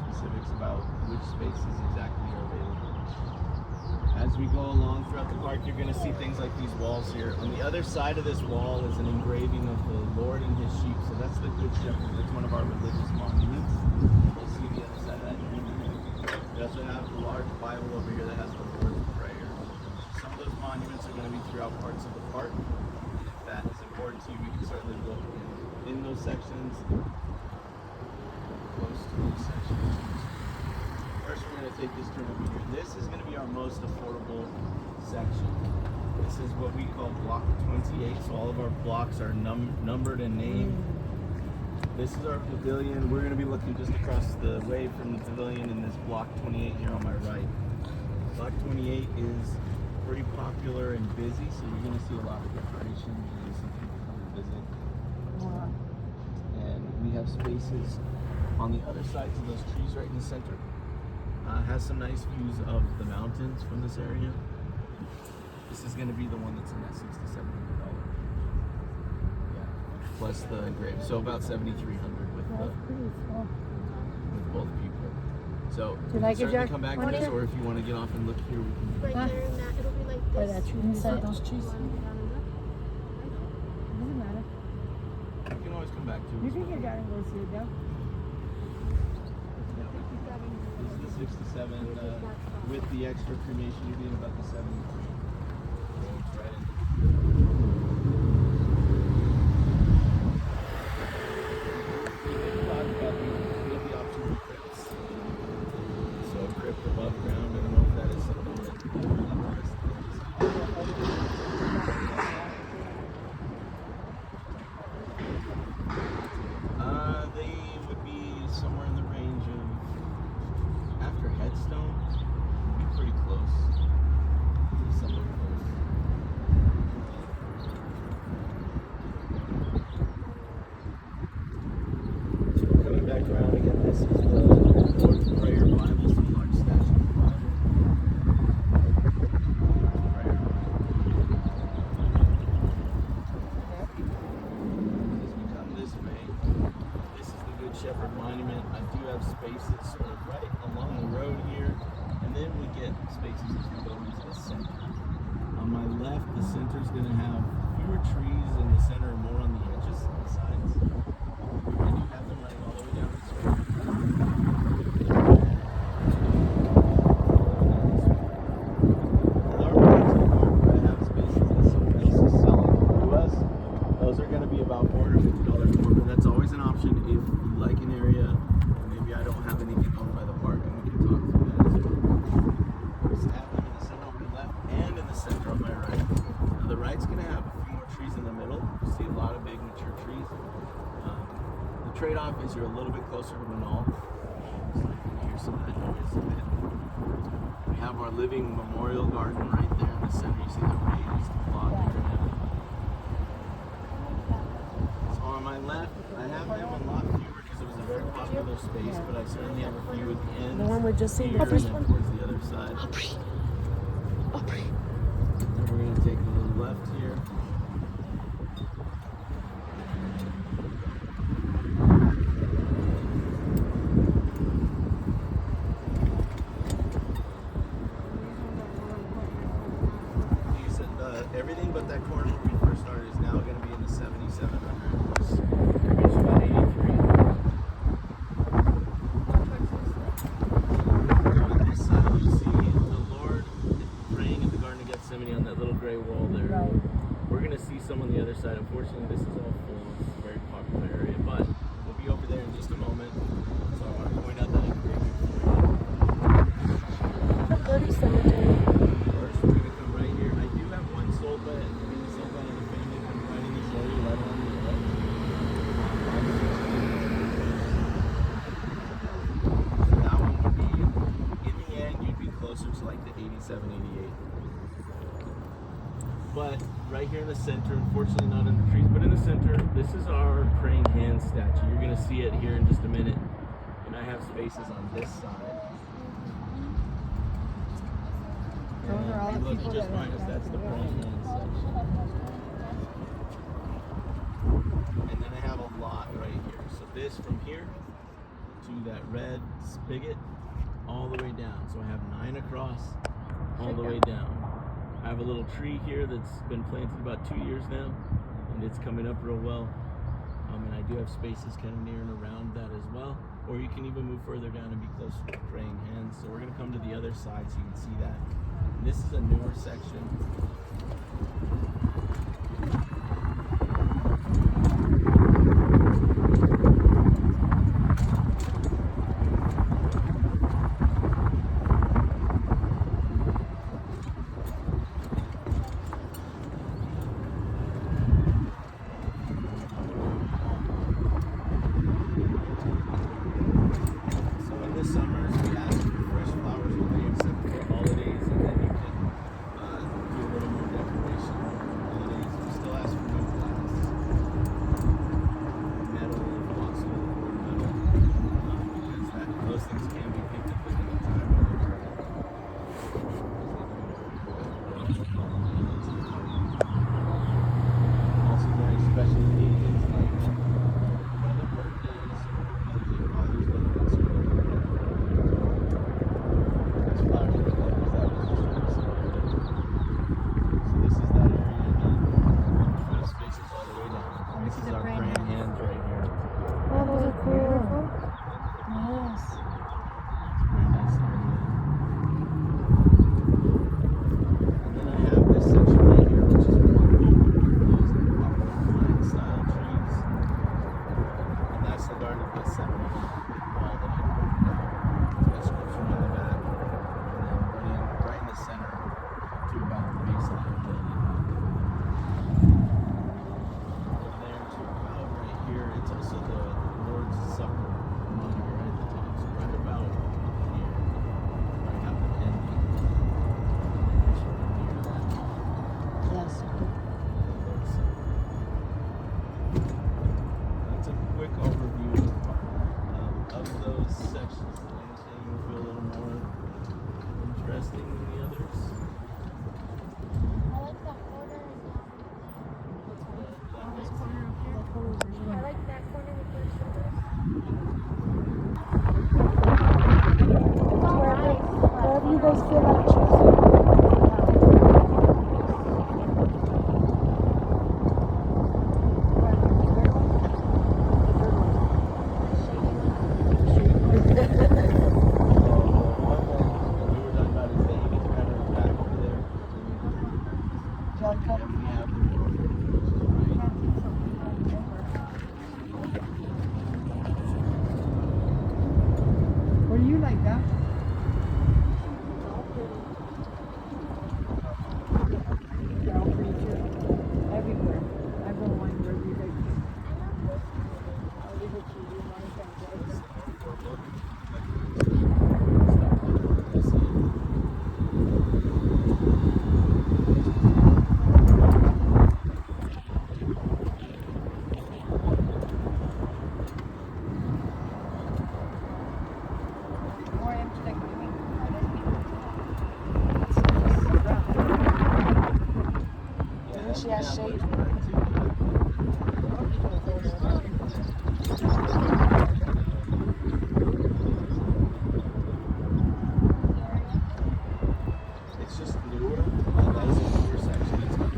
specifics about which spaces exactly are available. As we go along throughout the park, you're going to see things like these walls here. On the other side of this wall is an engraving of the Lord and his sheep. So that's the Good Shepherd. That's one of our religious monuments. We'll see the other side of that. We also have a large Bible over here that has the Lord's Prayer. Some of those monuments are going to be throughout parts of the park. If that is important to you, we can certainly look in those sections, close to those sections. First, we're going to take this turn over here. This is going to be our most affordable section. This is what we call block 28. So all of our blocks are numbered and named. This is our pavilion. We're going to be looking just across the way from the pavilion in this block 28 here on my right. Block 28 is pretty popular and busy, so you're going to see a lot of decorations. You're going to see people come and visit. And we have spaces on the other sides of those trees right in the center. Has some nice views of the mountains from this area. This is going to be the one that's in that $600 to $700. Yeah, plus the engraved, so about $7,300 with both people. So we can certainly come back to this, or if you want to get off and look here, we can. Right there, and that it'll be like Where this. that tree inside those trees. Doesn't matter. You can always come back to You it. think your dad and go see it now? This is the 6 to 7 with the extra cremation. You're doing about the 73. So it's right in. So a crypt above ground. I don't know if that is something that they would be somewhere in the range of after headstone. Be pretty close. Somewhere close. Coming back around again, this is the Lord's Prayer Bible, some large statue of the Bible. Prayer. As we come this way, this is the Good Shepherd Monument. I do have spaces sort of right along the road here, and then we get spaces as we go into the center. On my left, the center is going to have fewer trees in the center and more on the edges and the sides. And you have them running all the way down this way. There are parts of the park where I have spaces that someone else is selling to us. Those are going to be about $450 more, but that's always an option if you like an area. Maybe I don't have anything owned by the park, and we can talk through that as well. Just have them in the center on my left and in the center on my right. Now the right's going to have a few more trees in the middle. You see a lot of big mature trees. The trade-off is you're a little bit closer to Manal. So you can hear some of that noise a bit. We have our living memorial garden right there in the center. You see the raised block here. So on my left, I have them a lot fewer because it was a very popular space, but I certainly have a few at the end. The one we're just seeing, Here the and first then one? towards the other side. And we're going to take a little left here. You said everything but that corner where we first started is now going to be in the 7,700. It's about 83. On this side, you see the Lord praying in the Garden of Gethsemane on that little gray wall there. Right. We're going to see some on the other side. Unfortunately, this is all full. It's a very popular area, but we'll be over there in just a moment. So I want to point out that engraving for you. The 30 cemetery. First, we're going to come right here. I do have one sold by another family from right in this area, right on the left. So that one would be, in the end, you'd be closer to like the 87, 88. But right here in the center, unfortunately not under trees, but in the center, this is our praying hand statue. You're going to see it here in just a minute. And I have spaces on this side. Those are all the Look, people just that behind us, that's the praying hand section. And then I have a lot right here. So this from here to that red spigot all the way down. So I have 9 across, all the way down. I have a little tree here that's been planted about 2 years now, and it's coming up real well. And I do have spaces kind of near and around that as well. Or you can even move further down and be closer to praying hands. So we're gonna come to the other side so you can see that. And this is a newer section. Summers, we ask for fresh flowers when they accept for holidays, and then you can do a little more decoration for holidays. We still ask for no glass, metal if possible, or metal, because those things can be picked up at any time. Also during special occasions like weather birthdays or Father's Day, that's great. This is our praying hands right here. Oh, those are cool. Yes. Very nice area. And then I have this section right here, which is more those pine style trees. And that's the Garden of Gethsemane wall that I broke down. That scripture on the back. And then running right in the center to about the base of that building. Here, it's also the Lord's Supper monitor right at the top. So right about here, where I have the ending. Just right near that. Yes. Lord's Supper. That's a quick overview of those sections. Anything you feel a little more interesting than the others? I like that corner. This corner up here. I like that corner with those shoulders. Wherever you guys feel like choosing. What do you like that? They're all pretty too. Everywhere. I go one wherever you like. I'll leave it to you. More empty like doing. She has shade. It's just newer. That is a newer section. It's got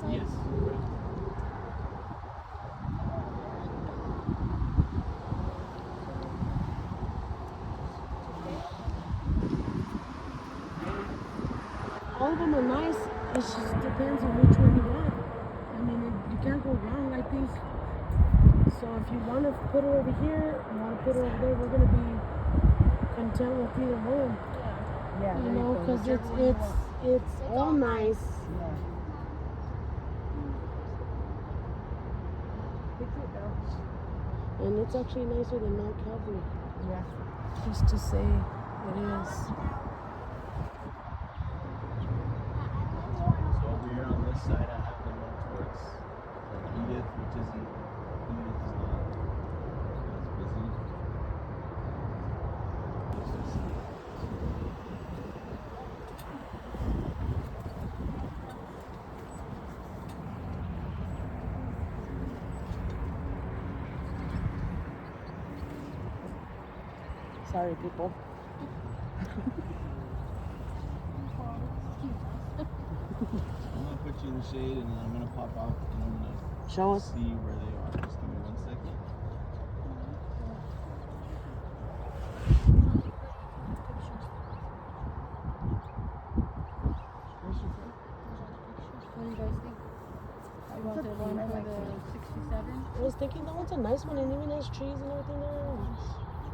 yes. All of them are nice. It just depends on which one you want. I mean, you can't go wrong, I think. So if you want to put it over here, you want to put it over there, we're gonna be content with either one. Yeah, You know, because it's all nice. Pick it up. And it's actually nicer than Mount Calvary. Yeah. Just to say it is. So over here on this side, I have them more towards like Edith, which isn't Edith is not as busy. It's just Sorry, people. I'm gonna put you in the shade, and then I'm gonna pop out, and I'm gonna Show us. see where they are. Just give me 1 second. What do you guys think? I want the one for the 67. I was thinking that one's a nice one and even has trees and everything there.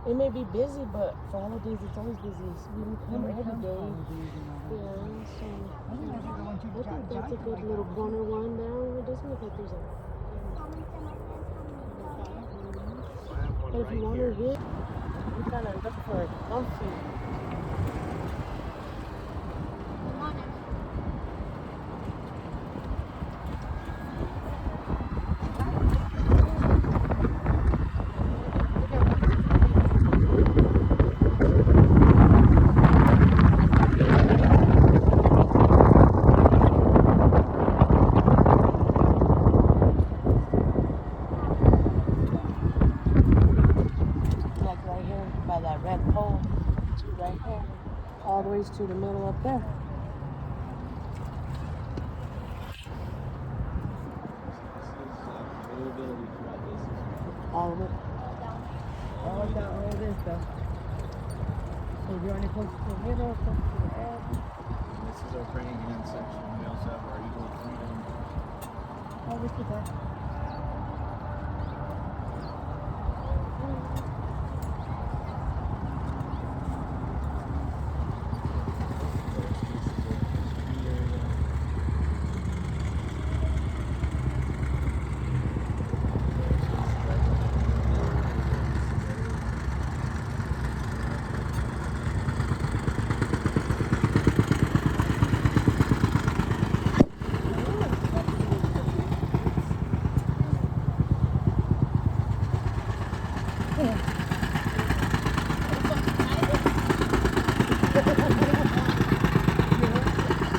It may be busy, but for holidays it's always busy. So we don't come every day. Yeah, so I think that's a good little corner one there. It doesn't look like there's a. I have one But if you right want here. to hit, you kind of look for it comfy. Like right here by that red pole, to right here, all the way to the middle up there. This is availability throughout this. All of it. All down, all this stuff. So you're only close to the middle, close to the edge. This is our praying hand section. We also have our Eagle of Freedom. Oh, look at that.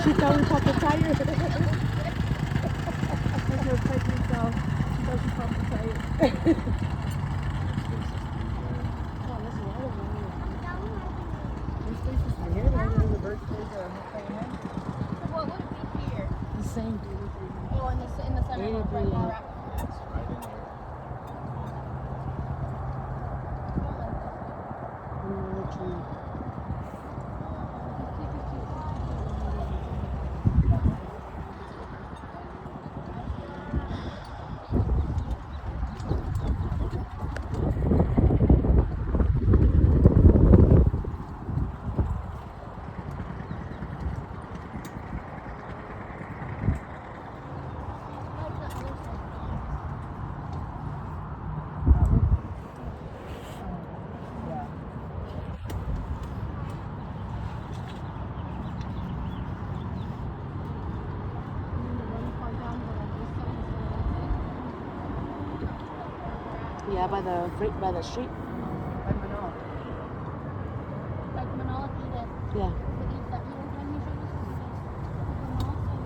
She thought we popped the tire. You're take yourself. She doesn't pump the tire. Oh, that's a lot of money. This place is here. There's a birthday or What would it be here? The same. Oh, in the center. Yeah, Right where yeah. we're at. It's right in there. Another tree. Yeah. Yeah, by the street. Like Manila. Like Manala Edith. Yeah. The Edith that you were when you showed us the mall sign.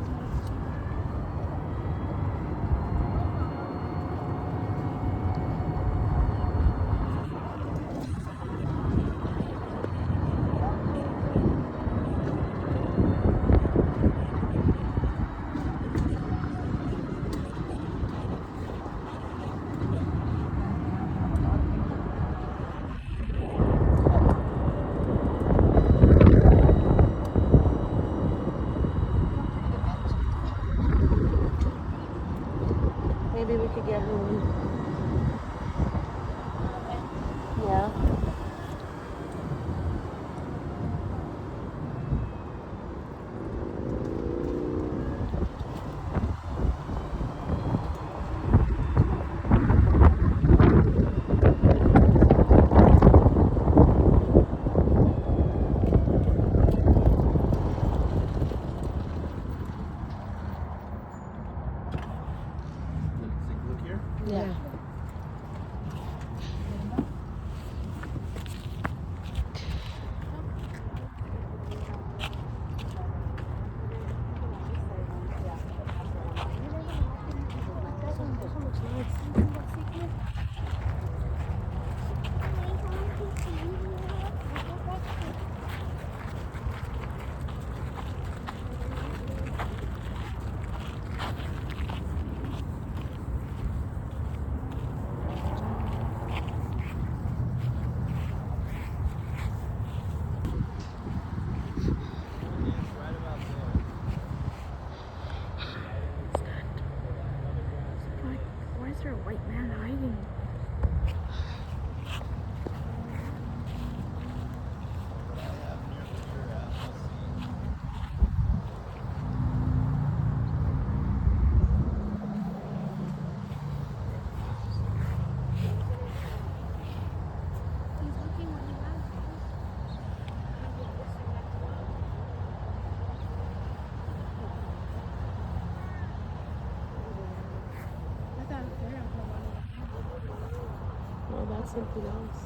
That's something else.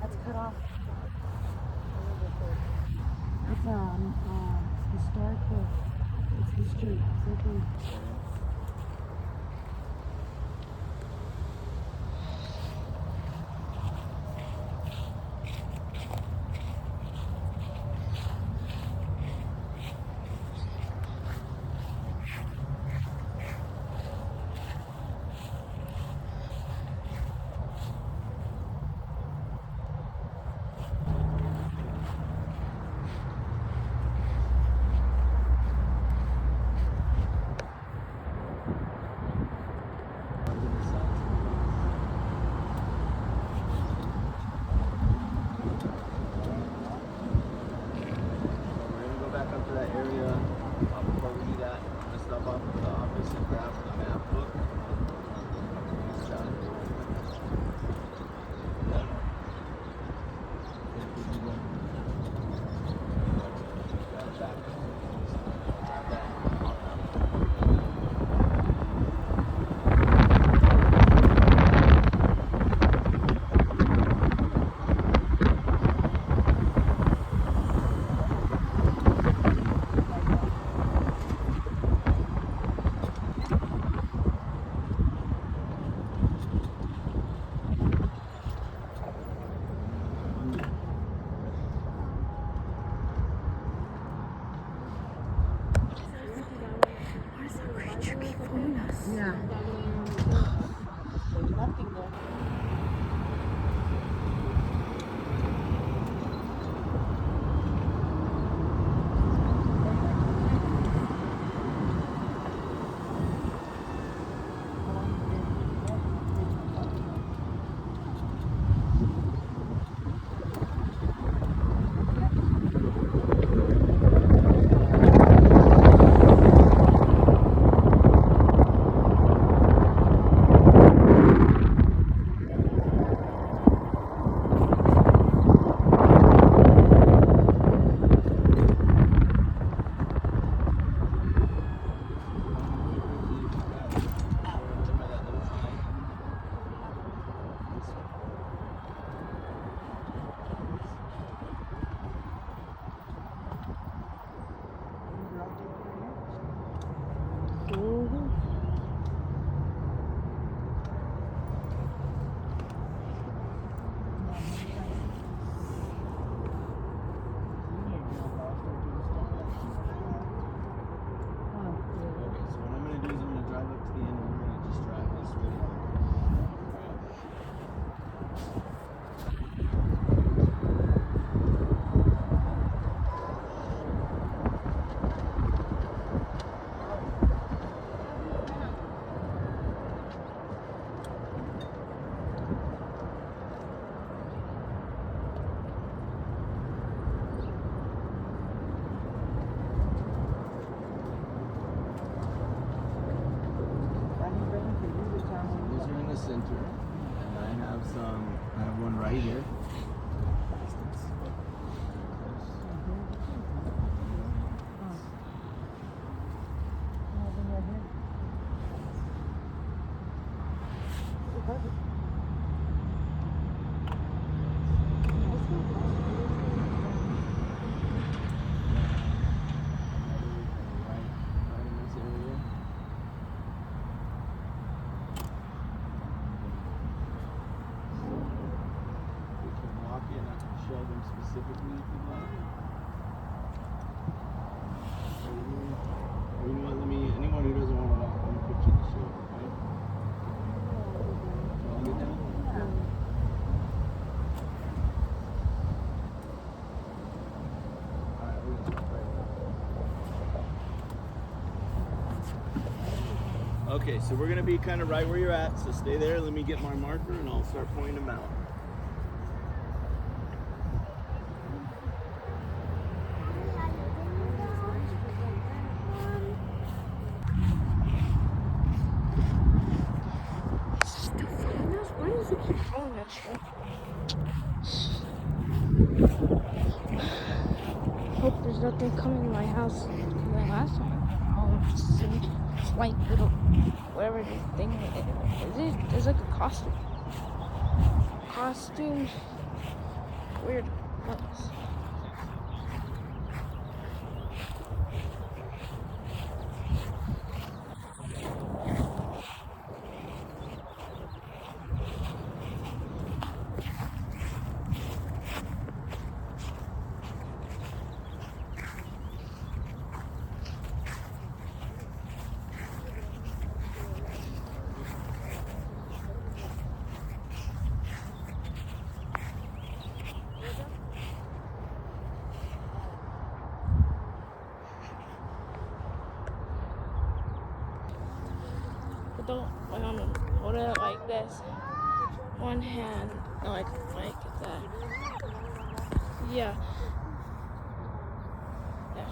That's cut off. It's historical. It's history. Something. We're gonna go back up to that area. Before we do that, I'm gonna stop off at the office and grab the map book. It's done. Grab that. Yeah. There's nothing there. Mhm. Okay, so what I'm gonna do is I'm gonna drive up to the end and we're gonna just drive this way. These are in the center, and I have one right here. Right in this area. We can walk in, I can show them specifically if you'd like. Or you know what, anyone who doesn't want to walk, let me put you in the shade, okay? Wanna get down? Alright, we're gonna start right now. Okay, so we're gonna be kind of right where you're at, so stay there, let me get my marker and I'll start pointing them out. Why does it keep going that shit? Hope there's nothing coming to my house like last time. some white little whatever this thing is. There's like a costume. Weird. Nice. But don't hold it like this. One hand, like that. Yeah. Yeah.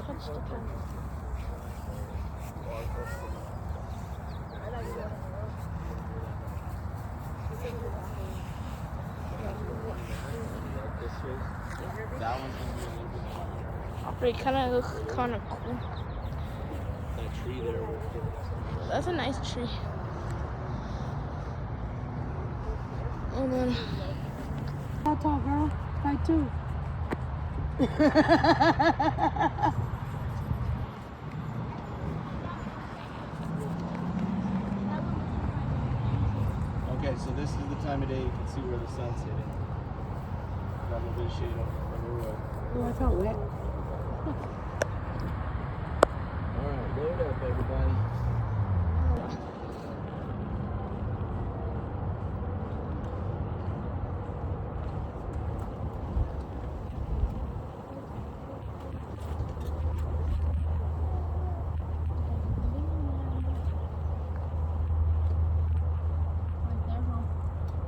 Touch the camera. That one's gonna be a little bit harder. But it kind of looks kind of cool. That tree there will give it some. That's a nice tree. And then How tall, girl? 5'2". Okay, so this is the time of day you can see where the sun's hitting. Got a little bit of shade on the road. Oh, I felt wet. Alright, load up everybody.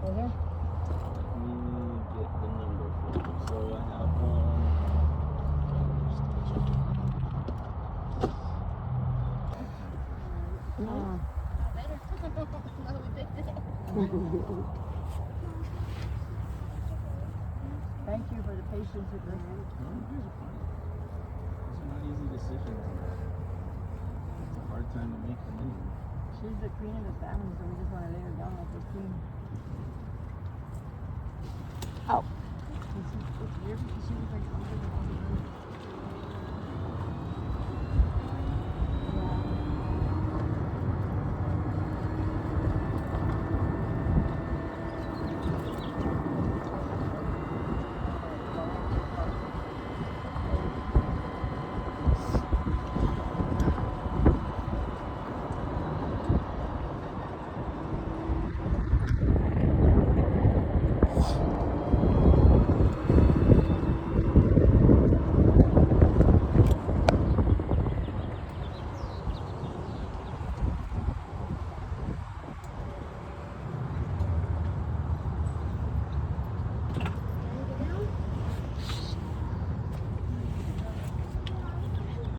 Okay. Let me get the number for you. So I have one. Thank you for the patience with us. These are not easy decisions. It's a hard time to make them anyway. She's the queen of the family, so we just want to lay her down like a queen. Oh.